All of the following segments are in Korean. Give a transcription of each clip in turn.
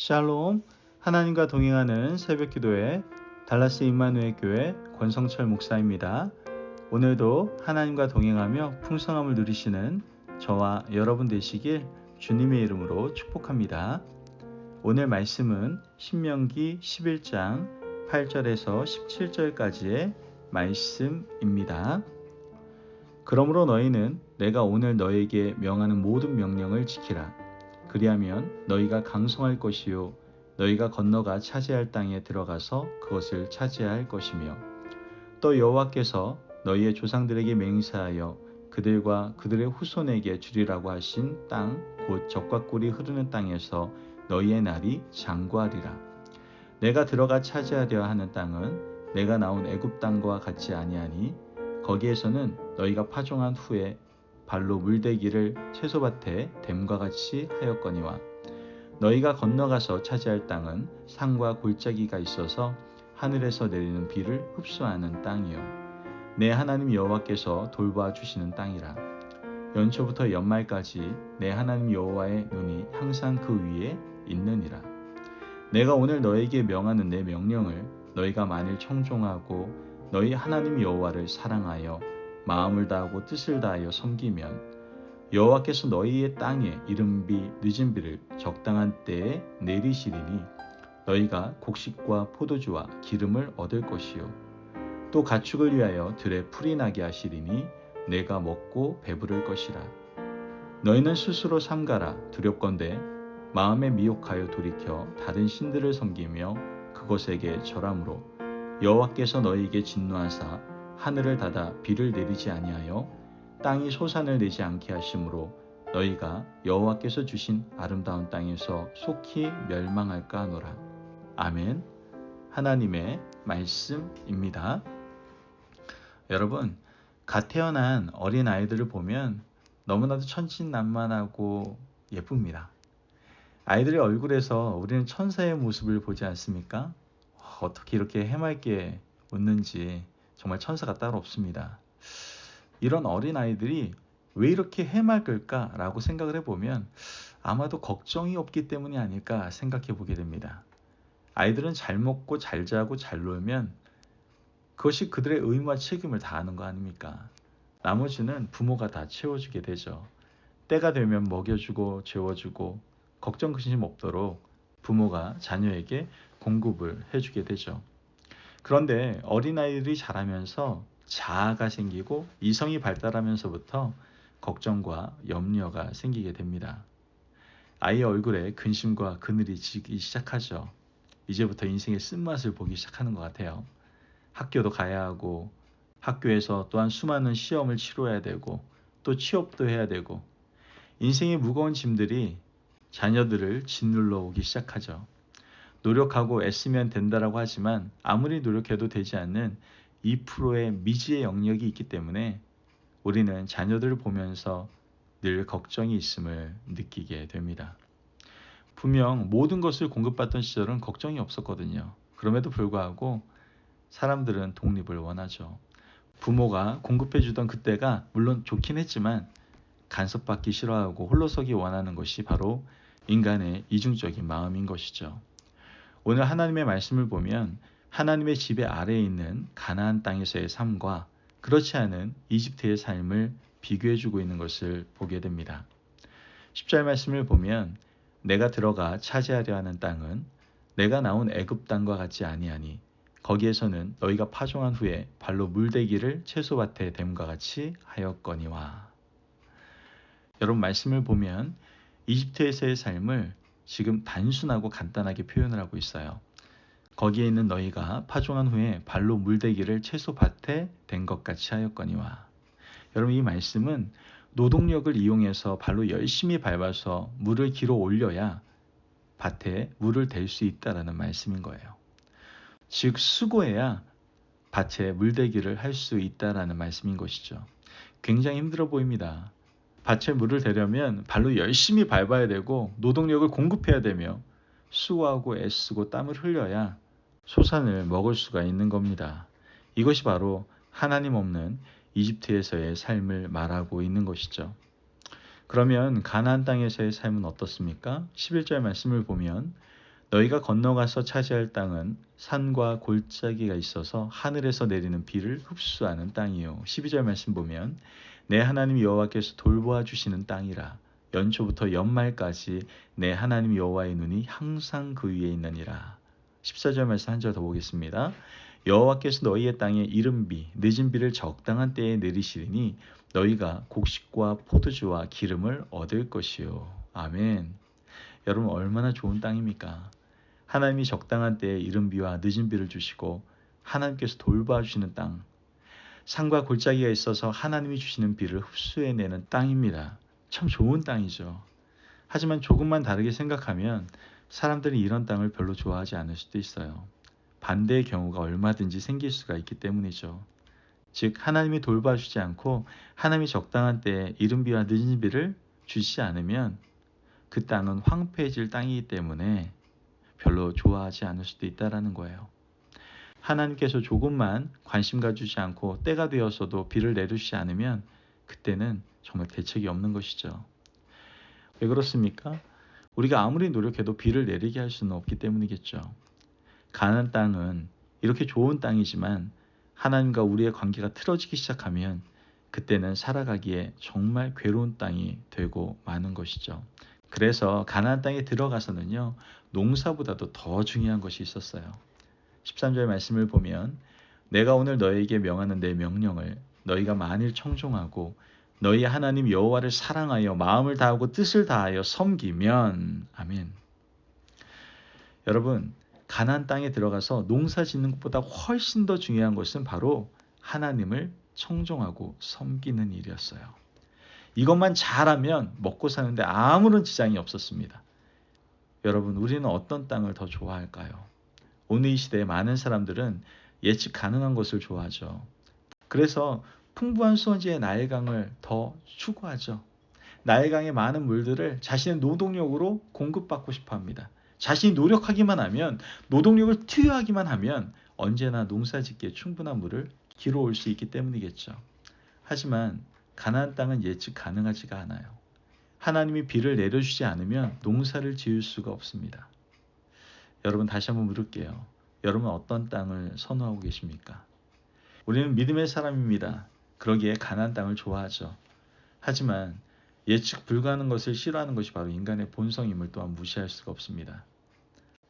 샬롬, 하나님과 동행하는 새벽기도회 달라스 임마누엘 교회 권성철 목사입니다. 오늘도 하나님과 동행하며 풍성함을 누리시는 저와 여러분 되시길 주님의 이름으로 축복합니다. 오늘 말씀은 신명기 11장 8절에서 17절까지의 말씀입니다. 그러므로 너희는 내가 오늘 너에게 명하는 모든 명령을 지키라. 그리하면 너희가 강성할 것이요 너희가 건너가 차지할 땅에 들어가서 그것을 차지할 것이며 또 여호와께서 너희의 조상들에게 맹세하여 그들과 그들의 후손에게 주리라고 하신 땅 곧 젖과 꿀이 흐르는 땅에서 너희의 날이 장구하리라. 내가 들어가 차지하려 하는 땅은 내가 나온 애굽 땅과 같지 아니하니 거기에서는 너희가 파종한 후에 발로 물대기를 채소밭에 댐과 같이 하였거니와 너희가 건너가서 차지할 땅은 산과 골짜기가 있어서 하늘에서 내리는 비를 흡수하는 땅이요 내 하나님 여호와께서 돌봐주시는 땅이라. 연초부터 연말까지 내 하나님 여호와의 눈이 항상 그 위에 있느니라. 내가 오늘 너에게 명하는 내 명령을 너희가 만일 청종하고 너희 하나님 여호와를 사랑하여 마음을 다하고 뜻을 다하여 섬기면 여호와께서 너희의 땅에 이른비 늦은 비를 적당한 때에 내리시리니 너희가 곡식과 포도주와 기름을 얻을 것이요 또 가축을 위하여 들에 풀이 나게 하시리니 내가 먹고 배부를 것이라. 너희는 스스로 삼가라. 두렵건대 마음에 미혹하여 돌이켜 다른 신들을 섬기며 그것에게 절함으로 여호와께서 너희에게 진노하사 하늘을 닫아 비를 내리지 아니하여 땅이 소산을 내지 않게 하심으로 너희가 여호와께서 주신 아름다운 땅에서 속히 멸망할까 하노라. 아멘. 하나님의 말씀입니다. 여러분, 갓 태어난 어린 아이들을 보면 너무나도 천진난만하고 예쁩니다. 아이들의 얼굴에서 우리는 천사의 모습을 보지 않습니까? 어떻게 이렇게 해맑게 웃는지 정말 천사가 따로 없습니다. 이런 어린아이들이 왜 이렇게 해맑을까라고 생각을 해보면 아마도 걱정이 없기 때문이 아닐까 생각해 보게 됩니다. 아이들은 잘 먹고 잘 자고 잘 놀면 그것이 그들의 의무와 책임을 다하는 거 아닙니까? 나머지는 부모가 다 채워주게 되죠. 때가 되면 먹여주고 재워주고 걱정 근심 없도록 부모가 자녀에게 공급을 해주게 되죠. 그런데 어린아이들이 자라면서 자아가 생기고 이성이 발달하면서부터 걱정과 염려가 생기게 됩니다. 아이의 얼굴에 근심과 그늘이 지기 시작하죠. 이제부터 인생의 쓴맛을 보기 시작하는 것 같아요. 학교도 가야 하고 학교에서 또한 수많은 시험을 치러야 되고 또 취업도 해야 되고 인생의 무거운 짐들이 자녀들을 짓눌러 오기 시작하죠. 노력하고 애쓰면 된다라고 하지만 아무리 노력해도 되지 않는 2%의 미지의 영역이 있기 때문에 우리는 자녀들을 보면서 늘 걱정이 있음을 느끼게 됩니다. 분명 모든 것을 공급받던 시절은 걱정이 없었거든요. 그럼에도 불구하고 사람들은 독립을 원하죠. 부모가 공급해주던 그때가 물론 좋긴 했지만 간섭받기 싫어하고 홀로서기 원하는 것이 바로 인간의 이중적인 마음인 것이죠. 오늘 하나님의 말씀을 보면 하나님의 지배 아래에 있는 가나안 땅에서의 삶과 그렇지 않은 이집트의 삶을 비교해주고 있는 것을 보게 됩니다. 10절 말씀을 보면 내가 들어가 차지하려 하는 땅은 내가 나온 애굽 땅과 같지 아니하니 거기에서는 너희가 파종한 후에 발로 물대기를 채소밭에 댐과 같이 하였거니와. 여러분 말씀을 보면 이집트에서의 삶을 지금 단순하고 간단하게 표현을 하고 있어요. 거기에 있는 너희가 파종한 후에 발로 물대기를 채소밭에 댄 것 같이 하였거니와. 여러분 이 말씀은 노동력을 이용해서 발로 열심히 밟아서 물을 길어 올려야 밭에 물을 댈 수 있다라는 말씀인 거예요. 즉 수고해야 밭에 물대기를 할 수 있다라는 말씀인 것이죠. 굉장히 힘들어 보입니다. 밭에 물을 대려면 발로 열심히 밟아야 되고 노동력을 공급해야 되며 수고하고 애쓰고 땀을 흘려야 소산을 먹을 수가 있는 겁니다. 이것이 바로 하나님 없는 이집트에서의 삶을 말하고 있는 것이죠. 그러면 가나안 땅에서의 삶은 어떻습니까? 11절 말씀을 보면 너희가 건너가서 차지할 땅은 산과 골짜기가 있어서 하늘에서 내리는 비를 흡수하는 땅이요. 12절 말씀 보면 내 하나님 여호와께서 돌보아 주시는 땅이라. 연초부터 연말까지 내 하나님 여호와의 눈이 항상 그 위에 있느니라. 14절 말씀 한 절 더 보겠습니다. 여호와께서 너희의 땅에 이른 비, 늦은 비를 적당한 때에 내리시리니 너희가 곡식과 포도주와 기름을 얻을 것이요. 아멘. 여러분 얼마나 좋은 땅입니까? 하나님이 적당한 때에 이른 비와 늦은 비를 주시고 하나님께서 돌봐 주시는 땅, 산과 골짜기가 있어서 하나님이 주시는 비를 흡수해내는 땅입니다. 참 좋은 땅이죠. 하지만 조금만 다르게 생각하면 사람들이 이런 땅을 별로 좋아하지 않을 수도 있어요. 반대의 경우가 얼마든지 생길 수가 있기 때문이죠. 즉 하나님이 돌봐주지 않고 하나님이 적당한 때에 이른 비와 늦은 비를 주시지 않으면 그 땅은 황폐해질 땅이기 때문에 별로 좋아하지 않을 수도 있다는 거예요. 하나님께서 조금만 관심 가주지 않고 때가 되어서도 비를 내리시지 않으면 그때는 정말 대책이 없는 것이죠. 왜 그렇습니까? 우리가 아무리 노력해도 비를 내리게 할 수는 없기 때문이겠죠. 가나안 땅은 이렇게 좋은 땅이지만 하나님과 우리의 관계가 틀어지기 시작하면 그때는 살아가기에 정말 괴로운 땅이 되고 마는 것이죠. 그래서 가나안 땅에 들어가서는요, 농사보다도 더 중요한 것이 있었어요. 13절 말씀을 보면 내가 오늘 너희에게 명하는 내 명령을 너희가 만일 청종하고 너희 하나님 여호와를 사랑하여 마음을 다하고 뜻을 다하여 섬기면 아멘. 여러분 가나안 땅에 들어가서 농사 짓는 것보다 훨씬 더 중요한 것은 바로 하나님을 청종하고 섬기는 일이었어요. 이것만 잘하면 먹고 사는데 아무런 지장이 없었습니다. 여러분 우리는 어떤 땅을 더 좋아할까요? 오늘 이 시대에 많은 사람들은 예측 가능한 것을 좋아하죠. 그래서 풍부한 수원지의 나일강을 더 추구하죠. 나일강의 많은 물들을 자신의 노동력으로 공급받고 싶어 합니다. 자신이 노력하기만 하면, 노동력을 투여하기만 하면 언제나 농사짓기에 충분한 물을 길어올 수 있기 때문이겠죠. 하지만 가나안 땅은 예측 가능하지가 않아요. 하나님이 비를 내려주지 않으면 농사를 지을 수가 없습니다. 여러분 다시 한번 물을게요. 여러분 어떤 땅을 선호하고 계십니까? 우리는 믿음의 사람입니다. 그러기에 가나안 땅을 좋아하죠. 하지만 예측 불가능한 것을 싫어하는 것이 바로 인간의 본성임을 또한 무시할 수가 없습니다.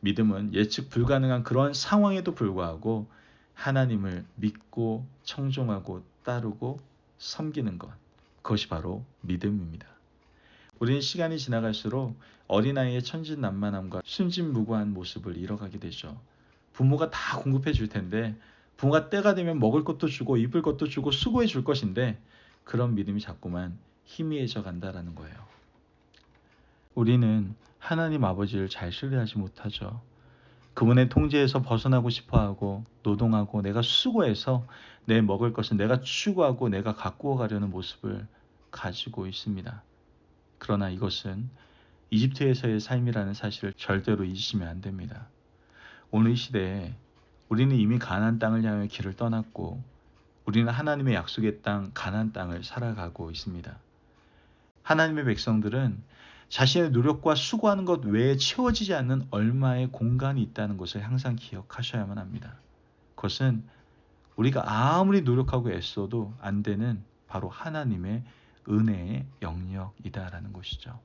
믿음은 예측 불가능한 그런 상황에도 불구하고 하나님을 믿고 청종하고 따르고 섬기는 것, 그것이 바로 믿음입니다. 우리는 시간이 지나갈수록 어린아이의 천진난만함과 순진무구한 모습을 잃어가게 되죠. 부모가 다 공급해 줄 텐데, 부모가 때가 되면 먹을 것도 주고 입을 것도 주고 수고해 줄 것인데 그런 믿음이 자꾸만 희미해져 간다라는 거예요. 우리는 하나님 아버지를 잘 신뢰하지 못하죠. 그분의 통제에서 벗어나고 싶어하고 노동하고 내가 수고해서 내 먹을 것을 내가 추구하고 내가 가꾸어 가려는 모습을 가지고 있습니다. 그러나 이것은 이집트에서의 삶이라는 사실을 절대로 잊으시면 안 됩니다. 오늘 이 시대에 우리는 이미 가나안 땅을 향해 길을 떠났고 우리는 하나님의 약속의 땅 가나안 땅을 살아가고 있습니다. 하나님의 백성들은 자신의 노력과 수고하는 것 외에 채워지지 않는 얼마의 공간이 있다는 것을 항상 기억하셔야만 합니다. 그것은 우리가 아무리 노력하고 애써도 안 되는 바로 하나님의 은혜의 영역이다라는 것이죠.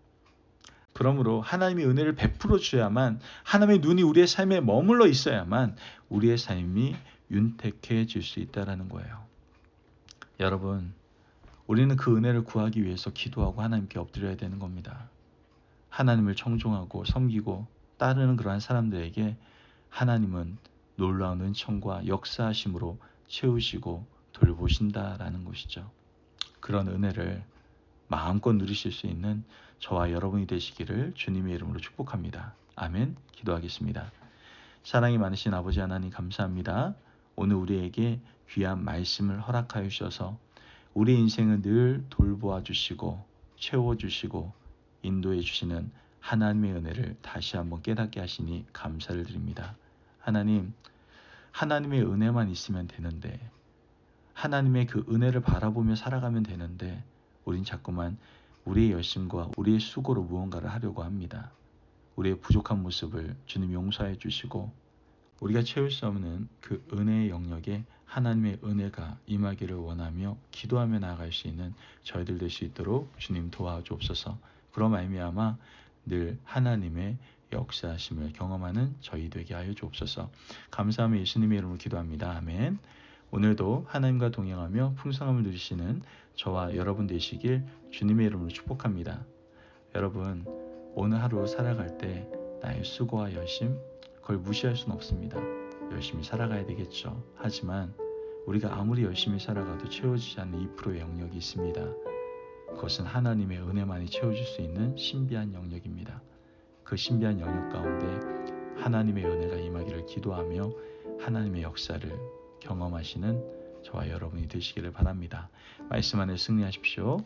그러므로 하나님이 은혜를 베풀어 주야만, 하나님의 눈이 우리의 삶에 머물러 있어야만 우리의 삶이 윤택해질 수 있다는 거예요. 여러분, 우리는 그 은혜를 구하기 위해서 기도하고 하나님께 엎드려야 되는 겁니다. 하나님을 청종하고 섬기고 따르는 그러한 사람들에게 하나님은 놀라운 은총과 역사하심으로 채우시고 돌보신다라는 것이죠. 그런 은혜를 마음껏 누리실 수 있는 저와 여러분이 되시기를 주님의 이름으로 축복합니다. 아멘. 기도하겠습니다. 사랑이 많으신 아버지 하나님 감사합니다. 오늘 우리에게 귀한 말씀을 허락하여 주셔서 우리 인생을 늘 돌보아 주시고 채워주시고 인도해 주시는 하나님의 은혜를 다시 한번 깨닫게 하시니 감사를 드립니다. 하나님, 하나님의 은혜만 있으면 되는데, 하나님의 그 은혜를 바라보며 살아가면 되는데 우린 자꾸만 우리의 열심과 우리의 수고로 무언가를 하려고 합니다. 우리의 부족한 모습을 주님 용서해 주시고 우리가 채울 수 없는 그 은혜의 영역에 하나님의 은혜가 임하기를 원하며 기도하며 나아갈 수 있는 저희들 될 수 있도록 주님 도와주옵소서. 그로 말미암아 늘 하나님의 역사하심을 경험하는 저희 되게 하여 주옵소서. 감사하며 예수님의 이름으로 기도합니다. 아멘. 오늘도 하나님과 동행하며 풍성함을 누리시는 저와 여러분 되시길 주님의 이름으로 축복합니다. 여러분, 오늘 하루 살아갈 때 나의 수고와 열심, 그걸 무시할 수는 없습니다. 열심히 살아가야 되겠죠. 하지만 우리가 아무리 열심히 살아가도 채워지지 않는 2%의 영역이 있습니다. 그것은 하나님의 은혜만이 채워줄 수 있는 신비한 영역입니다. 그 신비한 영역 가운데 하나님의 은혜가 임하기를 기도하며 하나님의 역사를 경험하시는 저와 여러분이 되시기를 바랍니다. 말씀 안에 승리하십시오.